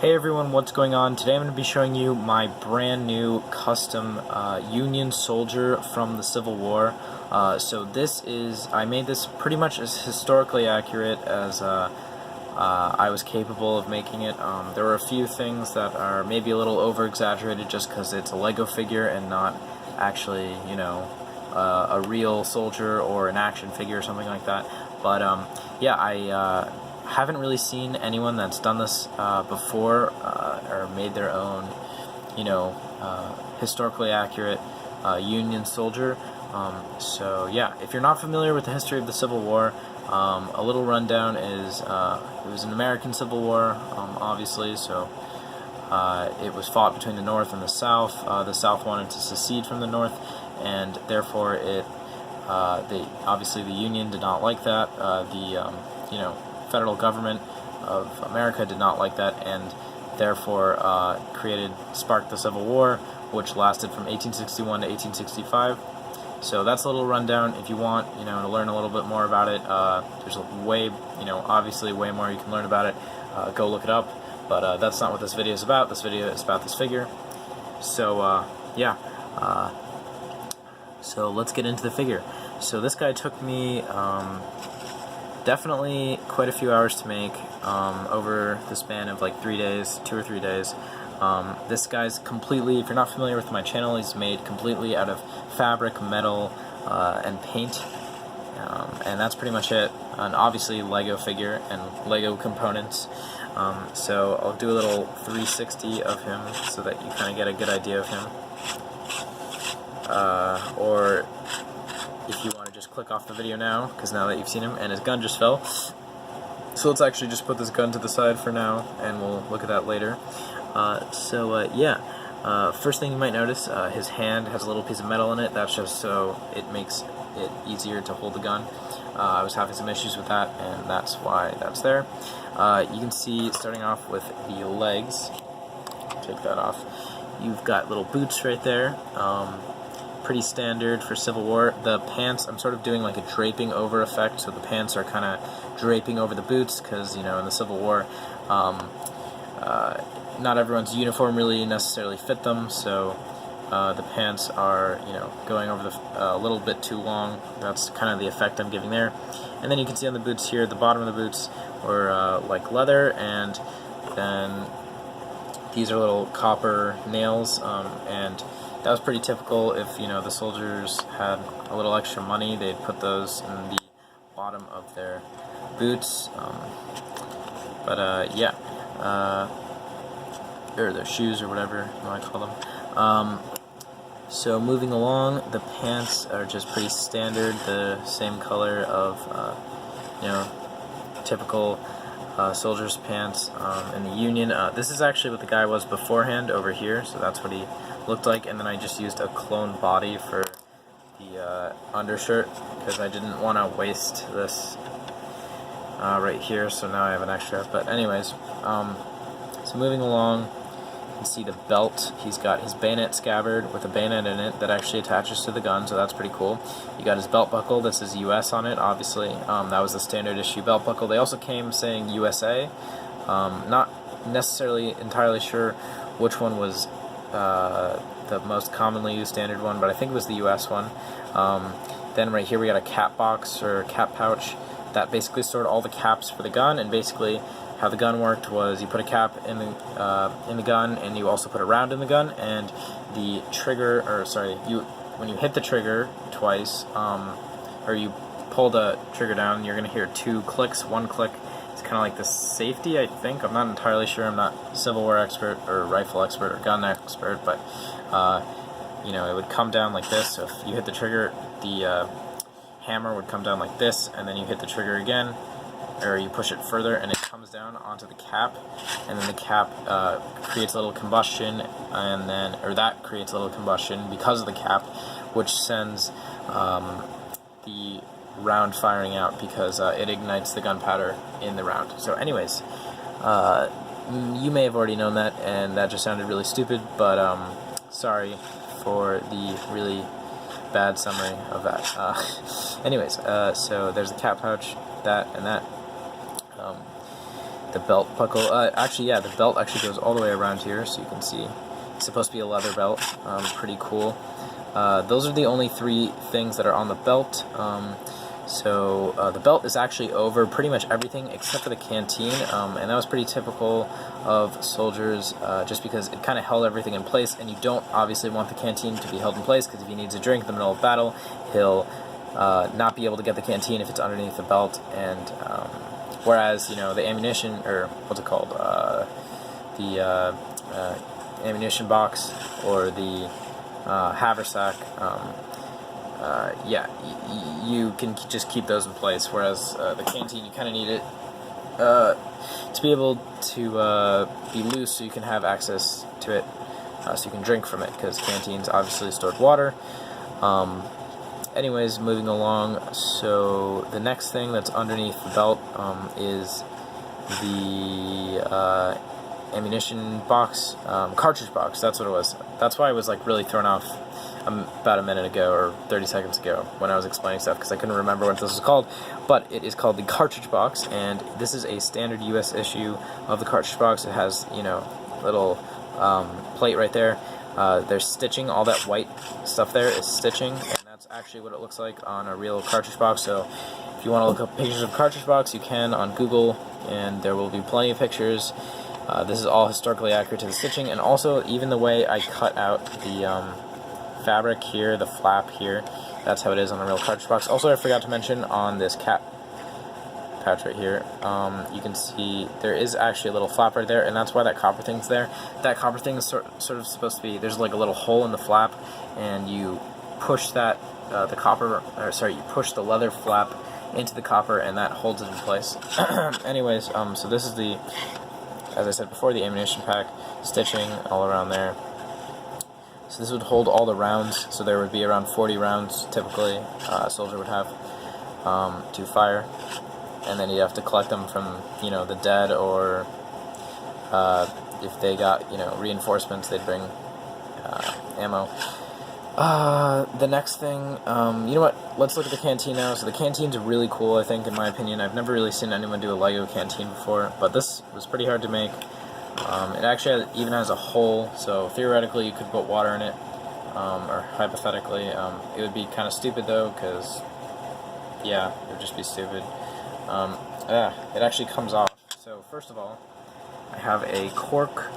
Hey everyone, what's going on? Today I'm going to be showing you my brand new custom Union soldier from the Civil War. I made this pretty much as historically accurate as I was capable of making it. There were a few things that are maybe a little over-exaggerated just because it's a Lego figure and not actually, a real soldier or an action figure or something like that. But yeah, I haven't really seen anyone that's done this before or made their own, historically accurate Union soldier. So yeah, if you're not familiar with the history of the Civil War, a little rundown is it was an American Civil War, obviously. So it was fought between the North and the South. The South wanted to secede from the North, and therefore obviously the Union did not like that. Federal government of America did not like that, and therefore sparked the Civil War, which lasted from 1861 to 1865. So that's a little rundown. If you want, to learn a little bit more about it, there's obviously way more you can learn about it. Go look it up. But that's not what this video is about. This video is about this figure. So yeah. So let's get into the figure. So this guy took me definitely quite a few hours to make, over the span of like 3 days, 2 or 3 days. This guy's completely, if you're not familiar with my channel, he's made completely out of fabric, metal, and paint. And that's pretty much it. And obviously Lego figure and Lego components. So I'll do a little 360 of him so that you kind of get a good idea of him. Or if you want to just click off the video now, because now that you've seen him, and his gun just fell. So let's actually just put this gun to the side for now, and we'll look at that later. First thing you might notice, his hand has a little piece of metal in it. That's just so it makes it easier to hold the gun. I was having some issues with that, and that's why that's there. You can see, starting off with the legs, take that off, you've got little boots right there. Pretty standard for Civil War. The pants, I'm sort of doing like a draping over effect, so the pants are kind of draping over the boots, because, in the Civil War, not everyone's uniform really necessarily fit them, so the pants are, going over a little bit too long. That's kind of the effect I'm giving there. And then you can see on the boots here, the bottom of the boots were like leather, and then these are little copper nails, and that was pretty typical. If the soldiers had a little extra money, they'd put those in the bottom of their boots. Or their shoes, or whatever you want to call them. So moving along, the pants are just pretty standard, the same color of typical soldier's pants in the Union. This is actually what the guy was beforehand over here, so that's what he looked like. And then I just used a clone body for the undershirt, because I didn't want to waste this right here, so now I have an extra. But anyways, so moving along, you can see the belt. He's got his bayonet scabbard with a bayonet in it that actually attaches to the gun, so that's pretty cool. You got his belt buckle. This is US on it, obviously. That was the standard issue belt buckle. They also came saying USA. Not necessarily entirely sure which one was the most commonly used standard one, but I think it was the US one. Then right here we got a cap box, or cap pouch, that basically stored all the caps for the gun. And basically how the gun worked was you put a cap in the gun, and you also put a round in the gun, and the trigger, when you hit the trigger twice, or you pull the trigger down, you're going to hear 2 clicks. One click is kind of like the safety, I think. I'm not entirely sure. I'm not a Civil War expert or rifle expert or gun expert, but it would come down like this. So if you hit the trigger, the hammer would come down like this, and then you hit the trigger again, or you push it further, and it comes down onto the cap, and then the cap creates a little combustion, that creates a little combustion because of the cap, which sends the round firing out, because it ignites the gunpowder in the round. So anyways, you may have already known that, and that just sounded really stupid, but sorry for the really bad summary of that. Anyways, so there's the cap pouch, that and that. the belt buckle. Actually, yeah, the belt actually goes all the way around here, so you can see it's supposed to be a leather belt. Pretty cool. Those are the only 3 things that are on the belt. So the belt is actually over pretty much everything except for the canteen, and that was pretty typical of soldiers, just because it kind of held everything in place, and you don't obviously want the canteen to be held in place, because if he needs a drink in the middle of battle, he'll not be able to get the canteen if it's underneath the belt. And whereas, you know, the ammunition, or what's it called, the ammunition box, or the haversack, yeah, you can just keep those in place, whereas the canteen, you kind of need it to be able to be loose, so you can have access to it, so you can drink from it, because canteens obviously stored water. Anyways, moving along, so the next thing that's underneath the belt is the ammunition box, cartridge box, that's what it was. That's why I was like really thrown off about a minute ago, or 30 seconds ago, when I was explaining stuff, because I couldn't remember what this was called. But it is called the cartridge box, and this is a standard US issue of the cartridge box. It has, you know, little plate right there. There's stitching. All that white stuff there is stitching, and that's actually what it looks like on a real cartridge box. So if you want to look up pictures of cartridge box, you can on Google, and there will be plenty of pictures. This is all historically accurate to the stitching, and also even the way I cut out the fabric here, the flap here, that's how it is on a real cartridge box. Also, I forgot to mention on this cap pouch right here, you can see there is actually a little flap right there, and that's why that copper thing's there. That copper thing is sort of supposed to be, there's like a little hole in the flap, and you push that, you push the leather flap into the copper, and that holds it in place. Anyways, so this is the, as I said before, the ammunition pack, stitching all around there. So this would hold all the rounds, so there would be around 40 rounds, typically, a soldier would have to fire. And then you'd have to collect them from, you know, the dead, or if they got, you know, reinforcements, they'd bring ammo. The next thing, you know what, let's look at the canteen now. So the canteen's really cool, I think, in my opinion. I've never really seen anyone do a Lego canteen before, but this was pretty hard to make. It actually even has a hole, so theoretically you could put water in it, or hypothetically. It would be kind of stupid though, because, yeah, it would just be stupid. It actually comes off. So first of all, I have a cork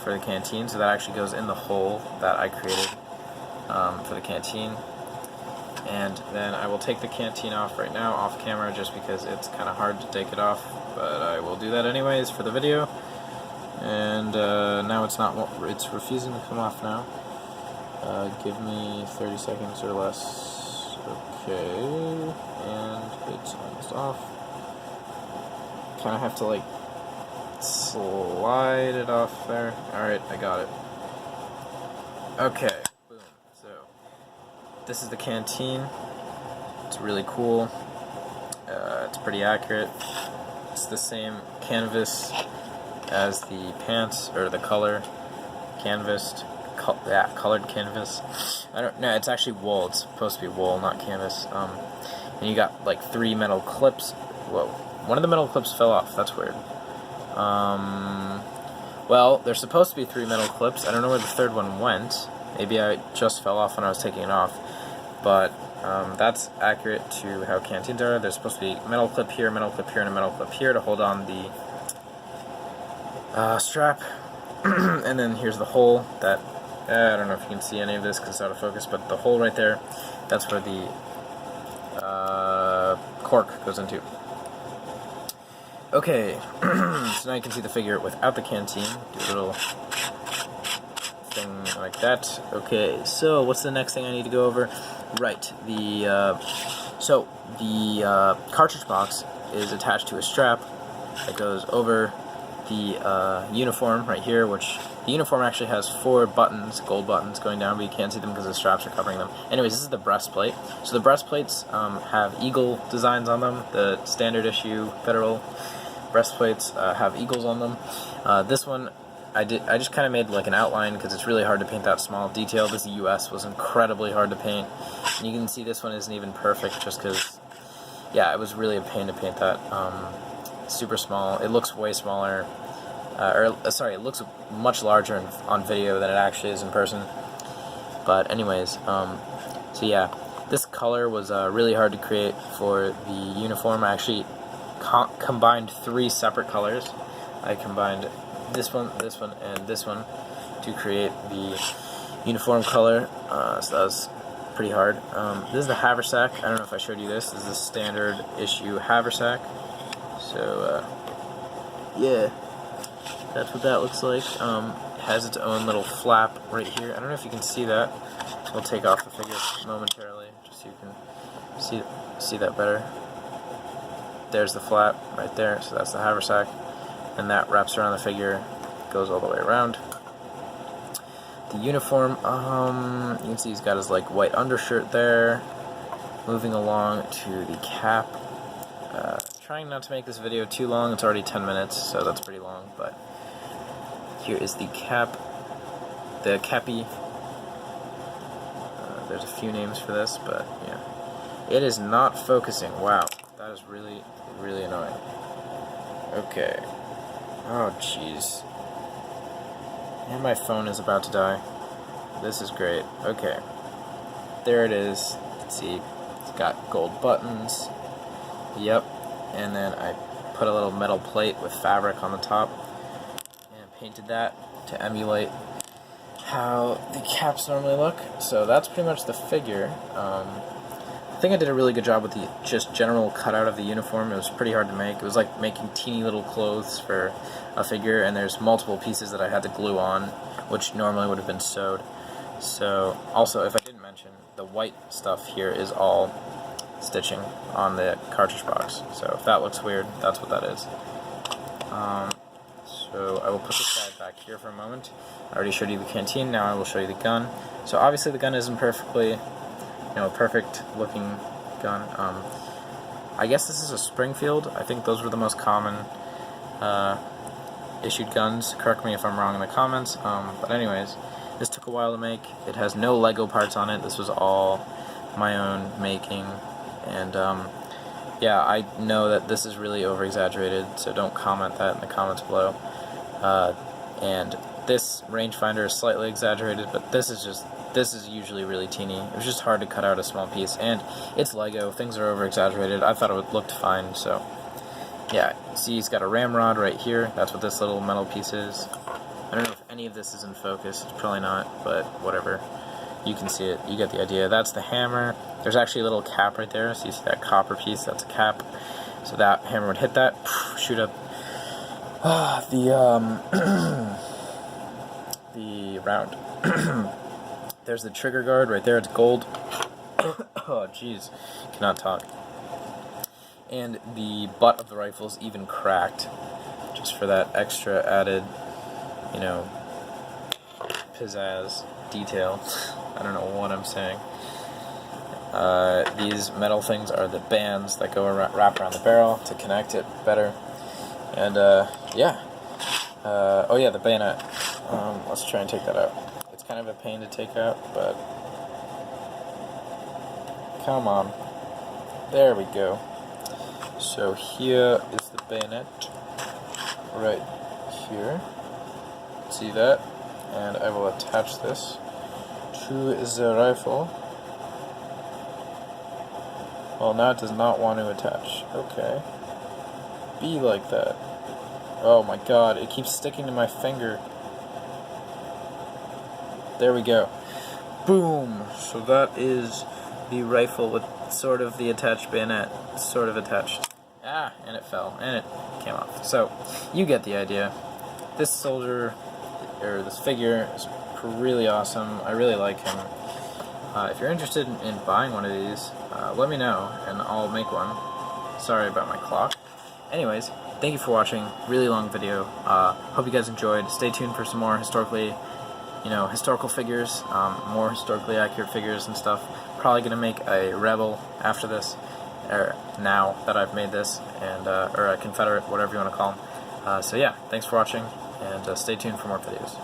for the canteen, so that actually goes in the hole that I created for the canteen. And then I will take the canteen off right now, off camera, just because it's kind of hard to take it off, but I will do that anyways for the video. And now it's refusing to come off now. Give me 30 seconds or less. Okay, and it's almost off. Kind of have to like slide it off there. Alright, I got it. Okay, boom. So this is the canteen. It's really cool. It's pretty accurate. It's the same canvas as the pants, or the color canvased. Colored canvas. No, it's actually wool. It's supposed to be wool, not canvas. And you got like 3 metal clips. Whoa, one of the metal clips fell off. That's weird. Well, there's supposed to be 3 metal clips. I don't know where the 3rd one went. Maybe I just fell off when I was taking it off. But that's accurate to how canteens are. There's supposed to be metal clip here, and a metal clip here to hold on the strap. And then here's the hole that, I don't know if you can see any of this because it's out of focus, but the hole right there, that's where the cork goes into. Okay, so now you can see the figure without the canteen. Do a little thing like that. Okay, so what's the next thing I need to go over? Right, the cartridge box is attached to a strap that goes over the uniform right here, which the uniform actually has 4 buttons, gold buttons going down, but you can't see them because the straps are covering them. Anyways, this is the breastplate. So the breastplates have eagle designs on them. The standard issue federal breastplates have eagles on them. This one, I just kind of made like an outline because it's really hard to paint that small detail. This US was incredibly hard to paint. And you can see this one isn't even perfect just because, yeah, it was really a pain to paint that. super small. It looks way smaller, sorry, it looks much larger on video than it actually is in person. But anyways, so yeah, this color was really hard to create for the uniform. I actually combined 3 separate colors. I combined this one, and this one to create the uniform color, so that was pretty hard. This is the Haversack. I don't know if I showed you this. This is a standard issue Haversack. So, yeah, that's what that looks like. It has its own little flap right here. I don't know if you can see that. We'll take off the figure momentarily, just so you can see that better. There's the flap right there, so that's the Haversack. And that wraps around the figure, goes all the way around. The uniform, you can see he's got his like white undershirt there. Moving along to the cap. Trying not to make this video too long, it's already 10 minutes, so that's pretty long, but here is the cap, the cappy. There's a few names for this, but yeah. It is not focusing, wow, that is really, really annoying. Okay. Oh, jeez. And my phone is about to die. This is great. Okay. There it is. Let's see. It's got gold buttons. Yep. And then I put a little metal plate with fabric on the top and painted that to emulate how the caps normally look. So that's pretty much the figure. I think I did a really good job with the just general cutout of the uniform. It was pretty hard to make. It was like making teeny little clothes for a figure, and there's multiple pieces that I had to glue on, which normally would have been sewed. So, also, if I didn't mention, the white stuff here is all stitching on the cartridge box. So if that looks weird, that's what that is. So I will put this guy back here for a moment. I already showed you the canteen, now I will show you the gun. So obviously the gun isn't perfectly, perfect looking gun. I guess this is a Springfield. I think those were the most common issued guns. Correct me if I'm wrong in the comments. But anyways, this took a while to make. It has no Lego parts on it. This was all my own making. And yeah, I know that this is really over-exaggerated, so don't comment that in the comments below. And this rangefinder is slightly exaggerated, but this is usually really teeny. It was just hard to cut out a small piece, and it's Lego. Things are over-exaggerated. I thought it looked fine, so yeah. See, he's got a ramrod right here. That's what this little metal piece is. I don't know if any of this is in focus. It's probably not, but whatever. You can see it. You get the idea. That's the hammer. There's actually a little cap right there. So you see that copper piece? That's a cap. So that hammer would hit that, shoot up the round. There's the trigger guard right there. It's gold. Oh, jeez. Cannot talk. And the butt of the rifle is even cracked, just for that extra added, pizzazz detail. I don't know what I'm saying. These metal things are the bands that go wrap around the barrel to connect it better. And yeah. Oh yeah, the bayonet. Let's try and take that out. It's kind of a pain to take out, but come on. There we go. So here is the bayonet. Right here. See that? And I will attach this to the rifle. Well, now it does not want to attach. Okay. Be like that. Oh my god, it keeps sticking to my finger. There we go. Boom! So that is the rifle with sort of the attached bayonet. Sort of attached. Ah, and it fell. And it came off. So, you get the idea. This soldier, or this figure, is really awesome. I really like him. If you're interested in buying one of these, let me know, and I'll make one. Sorry about my clock. Anyways, thank you for watching. Really long video. Hope you guys enjoyed. Stay tuned for some more historical figures, more historically accurate figures and stuff. Probably gonna make a Rebel after this, or now that I've made this, and or a Confederate, whatever you want to call them. So yeah, thanks for watching, and stay tuned for more videos.